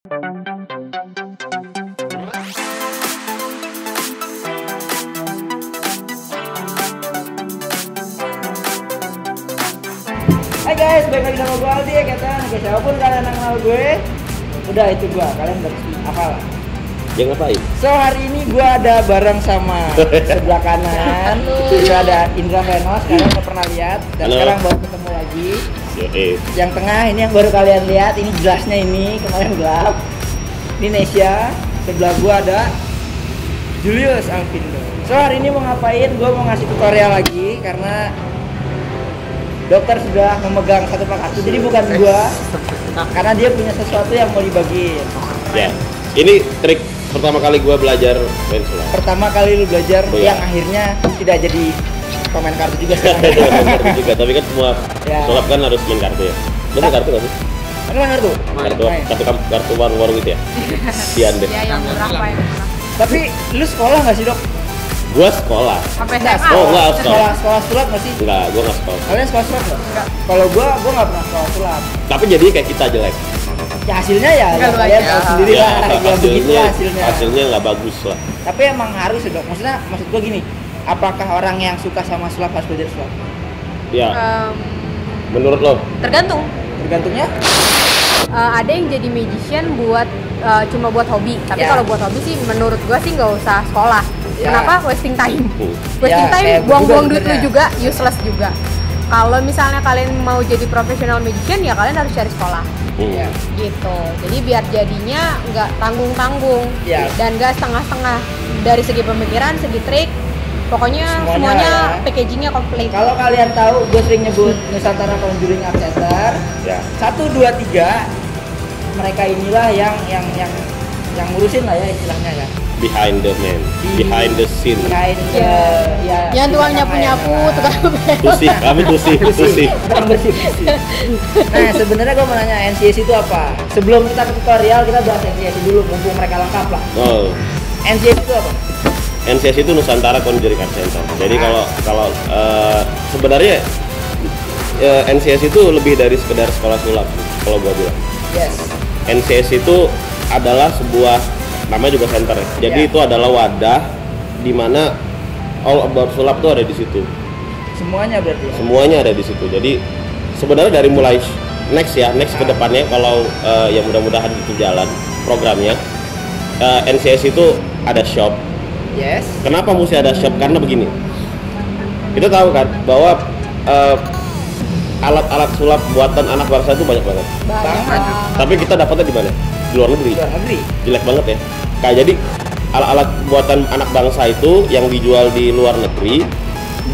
Hai guys, balik lagi sama gue Aldi ya kata. Oke, siapapun kalian yang kenal gue, udah itu gue, kalian harus hafal. Yang ngapain? So hari ini gue ada bareng sama sebelah kanan, juga ada Indra Venos, kalian udah pernah lihat. Dan Halo. sekarang baru ketemu lagi. Oke. Yang tengah ini yang baru kalian lihat, ini jelasnya ini kemarin gelap. Ini Nesya, sebelah gue ada Julius Alvindo. So hari ini mau ngapain? Gue mau ngasih tutorial lagi karena dokter sudah memegang satu kartu, jadi bukan gua, karena dia punya sesuatu yang mau dibagiin. Ya, ini trik pertama kali gua belajar main sulap. Pertama kali lu belajar, Oh, ya. yang akhirnya tidak jadi pemain kartu juga sekarang. Main kartu juga, tapi kan semua Ya. sulap kan harus main kartu ya. Lu main kartu nggak sih? Kan main kartu? Kartu warung-warung gitu ya? Sian deh. Ya yang murah pak, yang murah. Tapi lu sekolah nggak sih dok? Gua sekolah. Sampai Nah, SMA. Oh, enggak, sekolah sulap nggak sih? Enggak, gua nggak sekolah. Kalian sekolah sulap nggak? Enggak. Kalau gua nggak pernah sekolah sulap. Tapi jadi kayak kita jelek. Ya hasilnya ya, Enggak, lu kalian aja. tahu sendiri lah, ya begitu hasilnya. Hasilnya nggak bagus lah. Tapi emang harus ya dok. Maksud gua gini, apakah orang yang suka sama sulap harus belajar sulap? Ya, Em, menurut lo? tergantung. Tergantungnya. Ada yang jadi magician buat cuma buat hobi. Tapi Ya. kalau buat hobi sih, menurut gua sih nggak usah sekolah. Ya. Kenapa? Wasting time. Wasting Ya, time, kayak gua buang-buang juga duit lu sebenarnya. juga, useless juga. Kalau misalnya kalian mau jadi profesional magician, ya kalian harus cari sekolah. Ya. Gitu. Jadi biar jadinya nggak tanggung-tanggung Ya. dan nggak setengah-setengah dari segi pemikiran, segi trik. Pokoknya Semuanya semuanya lah ya. packagingnya komplit. Kalau kalian tahu, gue sering nyebut Nusantara Conjuring Art Center. Ya. 1, 2, 3, mereka inilah yang ngurusin lah ya istilahnya ya. Behind the man, behind the scene. Behind the, Ya. ya. Yang tukang istilahnya nyapu-nyapu, ya. tukang Tusi, kami tusi. Tukang bersih-bersih. Nah, sebenarnya gue mau nanya NCS itu apa? Sebelum kita ke tutorial, kita bahas NCS dulu, mumpung mereka lengkap lah. Oh. NCS itu apa? NCS itu Nusantara Conjuring Art Center. Jadi kalau sebenarnya NCS itu lebih dari sekedar sekolah sulap kalau gua bilang. Yes. NCS itu adalah sebuah, namanya juga center ya. Jadi Ya. itu adalah wadah di mana all about sulap tuh ada di situ. Semuanya berarti ya? Semuanya ada di situ. Jadi sebenarnya dari mulai next ke depannya kalau ya mudah-mudahan itu jalan programnya, NCS itu ada shop. Yes. Kenapa mesti ada shop? Karena begini, kita tahu kan bahwa alat-alat sulap buatan anak bangsa itu banyak banget. Banget. Tapi kita dapatnya di mana? Di luar negeri. Luar negeri. Jelek banget ya. Kayak jadi alat-alat buatan anak bangsa itu yang dijual di luar negeri,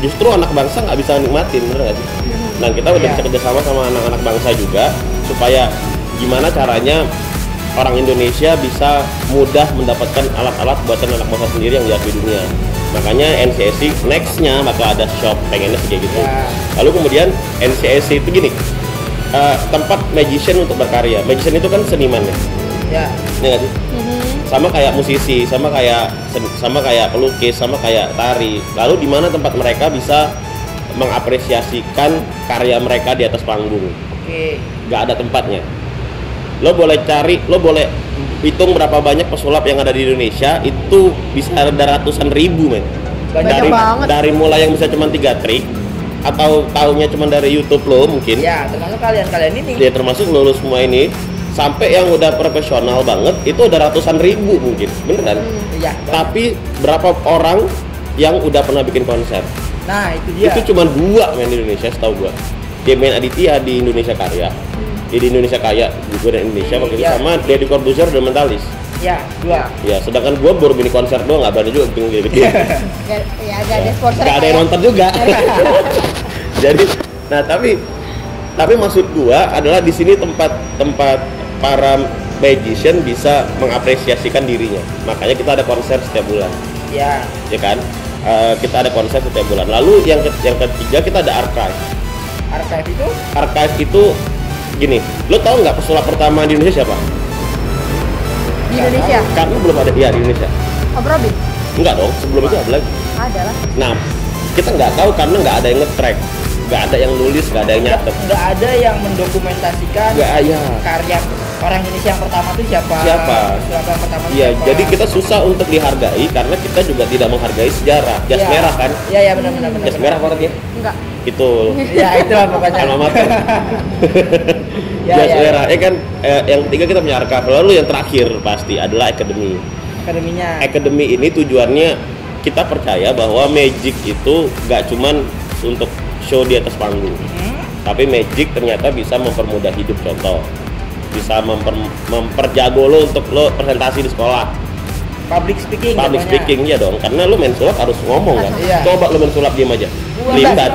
justru anak bangsa nggak bisa nikmatin, bener nggak sih? Nah kita udah Iya. bisa kerjasama sama anak-anak bangsa juga supaya gimana caranya orang Indonesia bisa mudah mendapatkan alat-alat buatan anak bangsa sendiri yang diakui dunia. Makanya NCSC nextnya bakal ada shop, pengennya sih kayak gitu. Ya. Lalu kemudian NCSC itu gini, tempat magician untuk berkarya. Magician itu kan seniman ya, Ya. ini nggak sih? Sama kayak musisi, sama kayak pelukis, sama kayak tari. Lalu di mana tempat mereka bisa mengapresiasikan karya mereka di atas panggung? Oke. Nggak ada tempatnya. Lo boleh cari, lo boleh hitung berapa banyak pesulap yang ada di Indonesia, itu bisa ada ratusan ribu men. Banyak banget. Dari mulai yang bisa cuma 3 trik atau taunya cuma dari YouTube lo mungkin. Ya, termasuk kalian ini. Ya termasuk lulus semua ini, sampai yang udah profesional banget itu udah ratusan ribu mungkin, beneran. Iya. Tapi berapa orang yang udah pernah bikin konser? Nah, itu dia. Itu cuma 2 main di Indonesia setahu gua. Dia main Aditya di Indonesia Karya. Di Indonesia Kaya juga dan Indonesia waktu itu Iya. sama Deddy Corbuzier dan Mentalis. Ya, 2. Ya, sedangkan gua baru mini konser doang, nggak berani juga bikin gede-gede. Ya agak ada sponsor. Nggak ada yang nonton juga. Jadi, nah tapi maksud gua adalah di sini tempat para magician bisa mengapresiasikan dirinya. Makanya kita ada konser setiap bulan, Ya. ya kan? Kita ada konser setiap bulan. Lalu yang ketiga kita ada archive. Archive itu Archive itu gini, lo tau nggak pesulap pertama di Indonesia siapa? Di Indonesia. Karena belum ada di Indonesia. Om Robin. Enggak dong, sebelum itu ada lagi. Ada lah. Nah, kita nggak tahu karena nggak ada yang nge-track, nggak ada yang nulis, nggak ada yang nyatet. nggak ada yang mendokumentasikan Nggak ada. karya orang Indonesia yang pertama tuh siapa? Siapa? Sulap yang pertama tuh Iya, siapa? jadi kita susah untuk dihargai karena kita juga tidak menghargai sejarah. Jas Iya. merah kan? Iya benar. Jas merah apa artinya? Enggak. Itu Ya itulah pokoknya. alma mater. Ya, Jas ya, merah. Kan yang ketiga kita punya archive. Lalu yang terakhir pasti adalah akademi. Akademinya. Akademi ini tujuannya kita percaya bahwa magic itu gak cuman untuk show di atas panggung, tapi magic ternyata bisa mempermudah hidup. Contoh, bisa memperjago lo untuk lo presentasi di sekolah. Public speaking. Public contohnya. speaking ya dong, karena lo main sulap harus ngomong kan. Iya. Coba lo main sulap diem aja, Wah, limbat.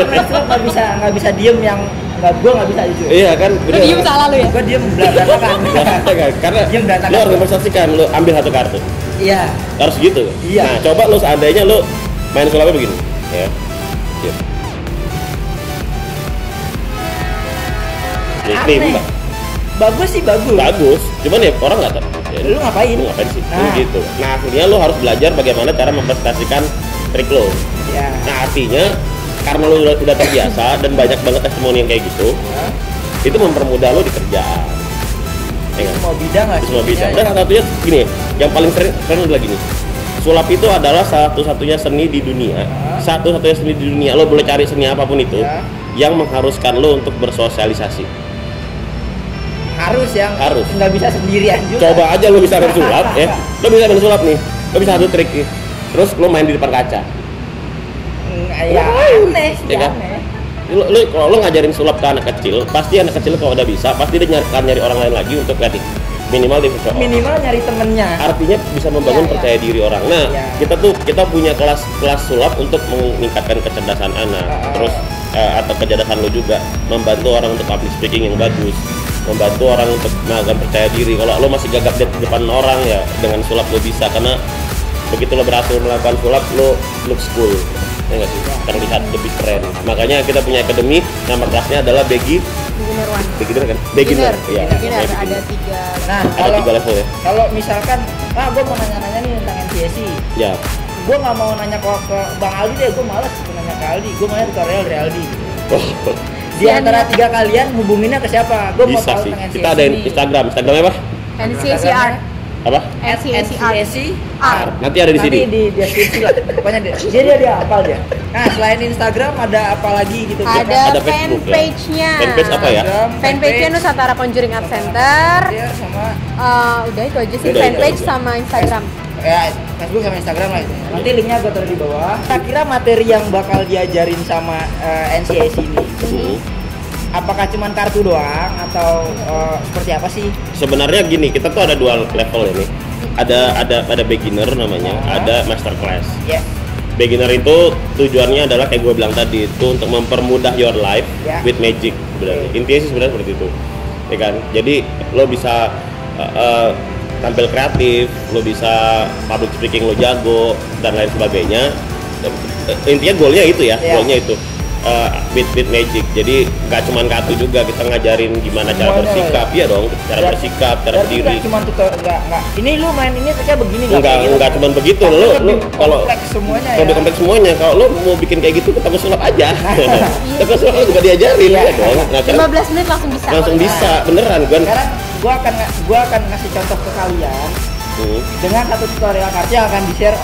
Main sulap nggak bisa diem yang gue nggak bisa jujur. Iya kan, Lu diem salah lu ya? Gue diem berantakan. karena Diem berantakan. lo harus mempresentasikan, lo ambil satu kartu, Iya. harus gitu. Iya. Nah, coba lo seandainya lo main sulapnya begini, ya. Diem. Aneh. Limbat. Bagus sih bagus. Bagus, cuman ya orang nggak tahu. Lu ngapain? Lu ngapain sih? Nah. Gitu. Nah, akhirnya lo harus belajar bagaimana cara mempresentasikan trik lo. Ya. Nah, artinya karena lo udah terbiasa dan banyak banget testimoni yang kayak gitu, itu mempermudah lo di kerjaan. Ya nggak? Semua bidang lah. Di semua bidang. ya. Dan satu-satunya gini, yang paling keren adalah gini. Sulap itu adalah satu-satunya seni di dunia. Satu-satunya seni di dunia. Lo boleh cari seni apapun itu Ya. yang mengharuskan lo untuk bersosialisasi. Harus yang Harus. nggak bisa sendirian juga. Coba aja lo bisa main sulap ya. Lo bisa main sulap nih. Lo bisa satu trik nih. Terus lo main di depan kaca. Ya aneh sih, Ya kan? aneh. Kalau lo ngajarin sulap ke anak kecil, pasti anak kecil kalau udah bisa, pasti dia akan nyari orang lain lagi untuk latih. Minimal di show. Minimal nyari temennya. Artinya bisa membangun Iya, iya. percaya diri orang. Nah, Iya. kita punya kelas sulap untuk meningkatkan kecerdasan anak. Terus atau kecerdasan lo juga membantu orang untuk public speaking yang bagus, membantu orang untuk melakukan percaya diri. Kalau lo masih gagap di depan orang ya dengan sulap lo bisa, karena begitu lo berhasil melakukan sulap lo looks cool. Ya nggak sih? Terlihat lebih keren. Makanya kita punya akademi, nama kelasnya adalah Beginner one. beginner kan? Beginner. Iya. Beginner namanya ada beginner. 3. Nah, Ada 3 level ya. kalau misalkan, gue mau nanya-nanya nih tentang NCSI. Ya. Gue nggak mau nanya ke Bang Aldi deh, gue malas gitu nanya ke Aldi. Gue mau tutorial dari Aldi. Oh, Di antara 3 kalian hubunginnya ke siapa? Gue mau bisa tahu sih. tentang NCSI. Kita ada Instagramnya apa? NCCR. Apa? NCSI R. Nanti ada di sini. di deskripsi lah. Pokoknya dia hafal dia. Nah, selain Instagram ada apa lagi gitu? Ada Ada Facebook, ya. fanpage-nya. Fanpage apa ya? Fanpage-nya Nusantara Conjuring Art Center. Dia sama Udah itu aja sih, Udah, fanpage udah. sama Instagram. ya Facebook sama Instagram lah itu. Nanti linknya gue taruh di bawah. Kira-kira materi yang bakal diajarin sama NCSI ini, Hmm. apakah cuma kartu doang atau seperti apa sih? Sebenarnya gini, kita tuh ada 2 level ini. Ada beginner namanya, ada master class. Ya. Beginner itu tujuannya adalah kayak gue bilang tadi, itu untuk mempermudah your life Ya. with magic sebenarnya. Intinya sih sebenarnya seperti itu. Ya kan? Jadi lo bisa tampil kreatif, lo bisa public speaking lo jago dan lain sebagainya. Intinya goalnya itu ya, Ya. goalnya itu with magic. Jadi nggak cuma kartu juga, kita ngajarin gimana cara Semuanya bersikap, ya dong, cara bersikap, cara Berarti berdiri. nggak cuma tutorial, nggak. Ini lu main ini kayak begini Enggak cuma begitu. Tapi Lo lebih kalau kompleks semuanya ya. lebih kompleks semuanya. Kalau lo mau bikin kayak gitu, kita sulap aja. Kita sulap juga diajarin Iya. ya dong. Nah, kan 15 menit langsung bisa. langsung bisa, beneran gue. Sekarang gua akan ngasih contoh ke kalian dengan satu tutorial kartu yang akan di-share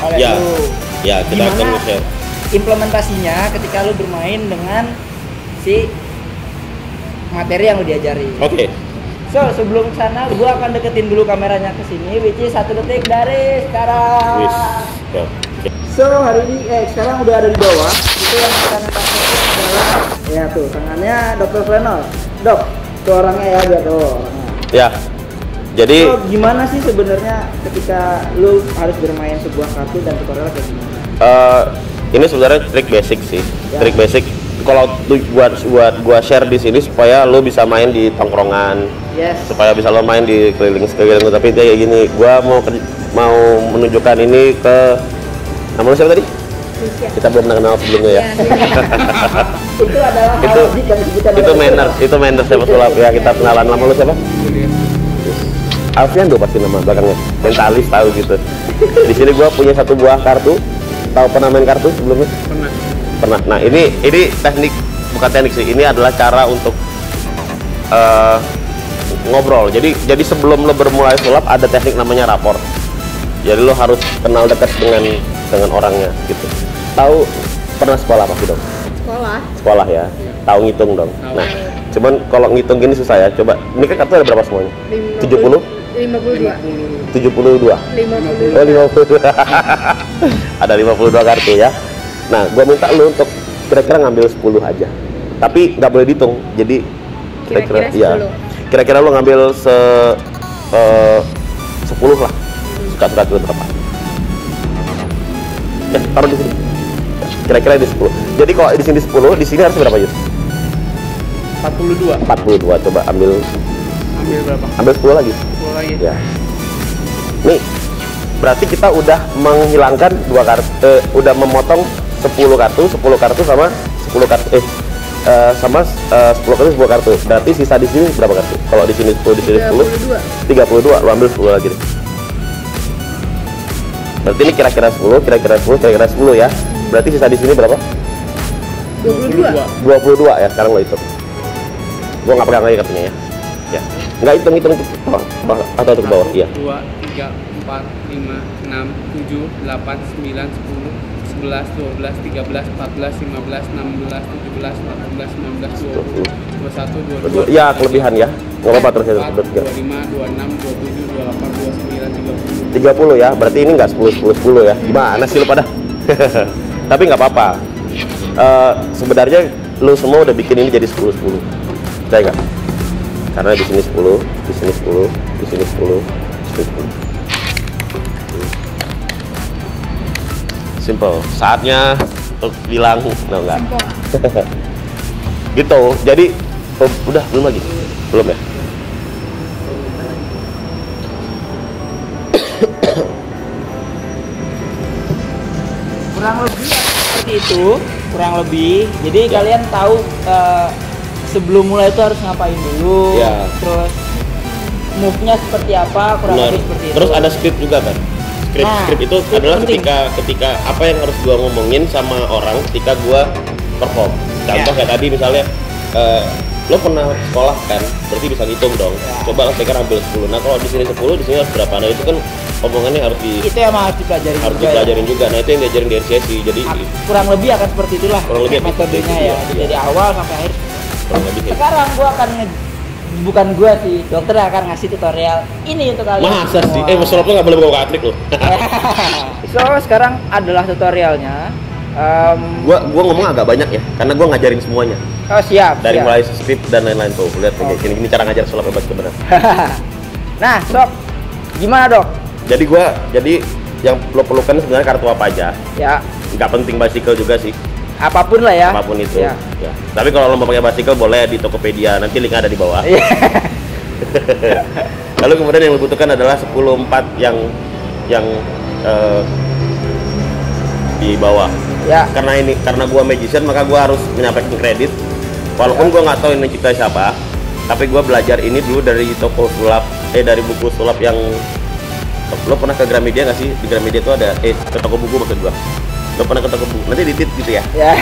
oleh Ya. lu. Ya, kita akan Gimana share. implementasinya ketika lu bermain dengan si materi yang lu diajari. Oke. So, sebelum kesana gua akan deketin dulu kameranya ke sini, which is 1 detik dari sekarang. Wis. Ya. Oke. So, hari ini sekarang udah ada di bawah. Itu yang akan pakai adalah ya tuh, tangannya Dr. Frenol. Dok, tuh orangnya ya dia tuh orangnya. Ya. Jadi So, gimana sih sebenarnya ketika lu harus bermain sebuah kartu dan tutorial kayak gimana? ini sebenarnya trik basic sih. Ya. Trik basic. Kalau buat gua share di sini supaya lo bisa main di tongkrongan, Yes. supaya bisa lo main di keliling sekeliling. Tapi kayak gini, gua mau menunjukkan ini ke nama lo siapa tadi? Kita belum kenal sebelumnya ya. Itu adalah hal Itu- wajib yang disebutkan itu oleh manners siapa sulap ya. Kita kenalan. Nama lo siapa? Alfian pasti nama belakangnya. Mentalis tahu gitu. Di sini gua punya 1 buah kartu. Tahu pernah main kartu sebelumnya? Pernah. Nah, ini teknik, bukan teknik sih. Ini adalah cara untuk ngobrol. Jadi sebelum lo bermulai sulap ada teknik namanya rapor. Jadi lo harus kenal dekat dengan orangnya gitu. Tahu pernah sekolah pasti dong? Sekolah ya. Tahu ngitung dong. Nah, cuman kalau ngitung gini susah ya. Coba, ini kan kartu ada berapa semuanya? 70? 52. 72. 50. Oh, 52. Ada 52 kartu ya. Nah, gua minta lu untuk kira-kira ngambil 10 aja. Tapi nggak boleh dihitung. Jadi Kira-kira 10. ya. Kira-kira lu ngambil 10 lah. Suka-suka lu berapa? Taruh di sini. Kira-kira di 10. Jadi kalau di sini 10, di sini harus berapa, Yus? 42. 42. Coba ambil Berapa? ambil 10 lagi. 10 lagi. Ya. Nih, berarti kita udah menghilangkan 2 kartu, udah memotong 10 kartu sama 10 kartu sama 10 kartu 10 kartu. Berarti sisa di sini berapa kartu? Kalau di sini 10, di sini 10. 32. Lu ambil 10 lagi deh. Berarti ini kira-kira 10 ya. Berarti sisa di sini berapa? 22 ya, sekarang lo hitung. Gua nggak pegang lagi kartunya ya. Ya. Nggak hitung atau ke bawah, iya. 2, 3, 4, 5, 6, 7, 8, 9, 10, 11, 12, 13, 14, 15, 16, 17, 18, 19, 20, 21, 22. Ya, kelebihan ya. Nggak apa-apa terus ya. 25, 26, 27, 28, 29, 30. 30 ya. Berarti ini nggak 10 ya. Gimana sih lu pada? Tapi nggak apa-apa. Sebenarnya lu semua udah bikin ini jadi 10. Percaya nggak? Karena di sini 10, di sini 10, di sini 10, di sini 10. Simple. Saatnya untuk bilang, no, enggak. Gitu. Jadi udah belum lagi? Belum ya? Kurang lebih seperti itu, kurang lebih. Jadi kalian tahu sebelum mulai itu harus ngapain dulu, Ya. terus move-nya seperti apa, kurang Benar. lebih seperti itu. Terus ada script juga kan? Script itu script adalah penting. ketika apa yang harus gua ngomongin sama orang ketika gua perform. Contoh kayak tadi misalnya lo pernah sekolah kan, berarti bisa ngitung dong. Coba lo sekarang ambil 10. Nah, kalau di sini 10, di sini harus berapa? Nah, itu kan omongannya harus Itu emang harus dipelajarin harus juga dipelajarin juga. Nah, itu yang diajarin di RCSI. Jadi kurang lebih akan seperti itulah Kurang lebih akan metodenya seperti itu, ya. iya. Dari awal sampai akhir. kurang lebih kayak Sekarang gua akan bukan gua sih, dokter akan ngasih tutorial ini untuk kalian. masa sih? semua. Masalah lo nggak boleh bawa katrik lo. So sekarang adalah tutorialnya. gua ngomong agak banyak ya, karena gua ngajarin semuanya. Oh siap. Dari siap. mulai script dan lain-lain tuh. Lihat kayak gini cara ngajar sulap hebat sebenarnya. Nah, Sob, gimana dok? Jadi yang lo perlukan sebenarnya kartu apa aja. Ya, Nggak penting bicycle juga sih, apapun lah ya. apapun itu. Ya. Ya. Tapi kalau lo mau pakai bicycle boleh di Tokopedia, nanti linknya ada di bawah. Iya. Lalu kemudian yang lo butuhkan adalah 10-4 yang di bawah. Ya. Karena gua magician, maka gua harus menyampaikan kredit. Walaupun gua nggak tahu ini cipta siapa, tapi gua belajar ini dulu dari toko sulap, dari buku sulap yang lo pernah ke Gramedia nggak sih? Di Gramedia itu ada ke toko buku maksud gua. Lo pernah ke toko buku? Nanti ditit gitu ya. Ya.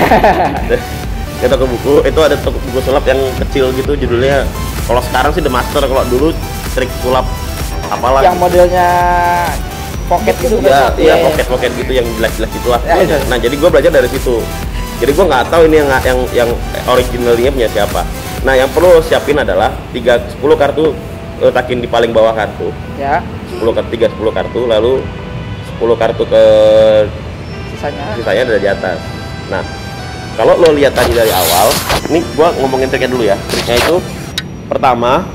Ke toko buku itu ada toko buku sulap yang kecil gitu, judulnya kalau sekarang sih The Master, kalau dulu trik sulap apalah. Yang modelnya pocket gitu Ya, kan? iya pocket gitu yang jelas-jelas itulah. Ya, iya. Nah, jadi gue belajar dari situ. Jadi gue nggak tahu ini yang originalnya punya siapa. Nah, yang perlu lo siapin adalah 10 kartu, letakin di paling bawah kartu. Ya, 10 kartu, lalu 10 kartu ke sisanya ada di atas. Nah, kalau lo lihat tadi dari awal, ini gue ngomongin triknya dulu ya. Triknya itu pertama,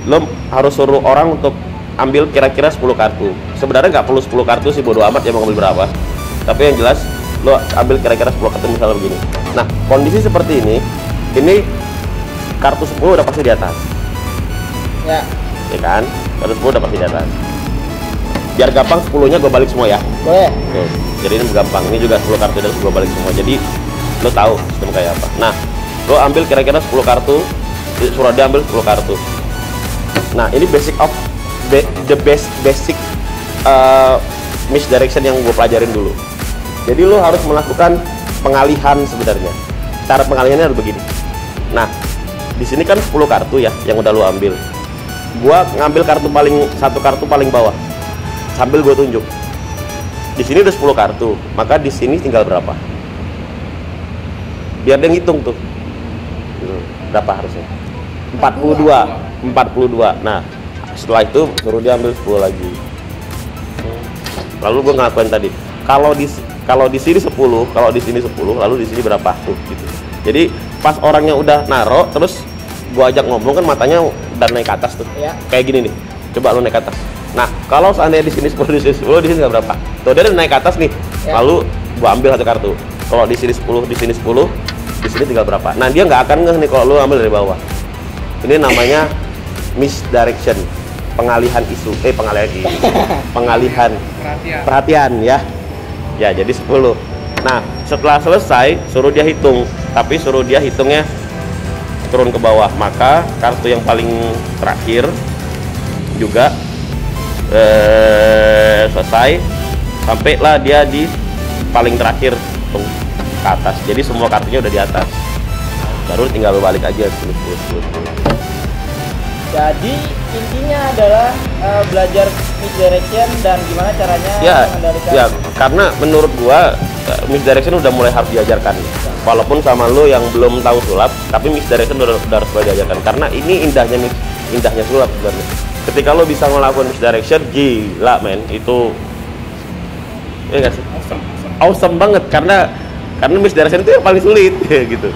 lo harus suruh orang untuk ambil kira-kira 10 kartu. Sebenarnya nggak perlu 10 kartu sih, bodo amat ya mau ngambil berapa. Tapi yang jelas lo ambil kira-kira 10 kartu misalnya begini. Nah, kondisi seperti ini kartu 10 udah pasti di atas. ya, Ya kan? Kartu 10 udah pasti di atas. Biar gampang 10-nya gue balik semua ya. boleh. Oke. Jadi ini gampang. Ini juga 10 kartu dan gue balik semua. Jadi lo tahu sistem kayak apa. Nah, lo ambil kira-kira 10 kartu. Suruh dia ambil 10 kartu. Nah, ini basic misdirection yang gue pelajarin dulu. Jadi lo harus melakukan pengalihan sebenarnya. Cara pengalihannya adalah begini. Nah, Di sini kan 10 kartu ya yang udah lu ambil. Gua ngambil satu kartu paling bawah. Sambil gua tunjuk. Di sini udah 10 kartu, maka di sini tinggal berapa? Biar dia ngitung tuh. Berapa harusnya? 42. Nah, setelah itu suruh dia ambil 10 lagi. Lalu gue ngelakuin tadi. Kalau di sini 10, kalau di sini 10, lalu di sini berapa tuh gitu. Jadi pas orangnya udah naro, terus gue ajak ngomong kan matanya udah naik ke atas tuh. Ya. Kayak gini nih. Coba lu naik ke atas. Nah, kalau seandainya di sini 10, di sini 10, di sini nggak berapa? Tuh dia udah naik ke atas nih. Ya. Lalu gue ambil satu kartu. Kalau di sini 10, di sini 10, di sini tinggal berapa? Nah, dia nggak akan ngeh nih kalau lu ambil dari bawah. Ini namanya misdirection, pengalihan isu. Pengalihan perhatian ya. Ya, jadi 10. Nah, setelah selesai suruh dia hitung, tapi suruh dia hitungnya turun ke bawah. Maka kartu yang paling terakhir juga selesai, sampailah dia di paling terakhir tuh ke atas. Jadi semua kartunya udah di atas. Baru tinggal balik aja 10. Jadi intinya adalah belajar misdirection dan gimana caranya mengendalikan. Ya, karena menurut gua misdirection udah mulai harus diajarkan. Walaupun sama lo yang belum tahu sulap, tapi misdirection udah harus mulai diajarkan. Karena ini indahnya sulap sebenarnya. Ketika lo bisa ngelakuin misdirection, gila men, itu ya nggak sih? Awesome banget karena misdirection itu yang paling sulit gitu.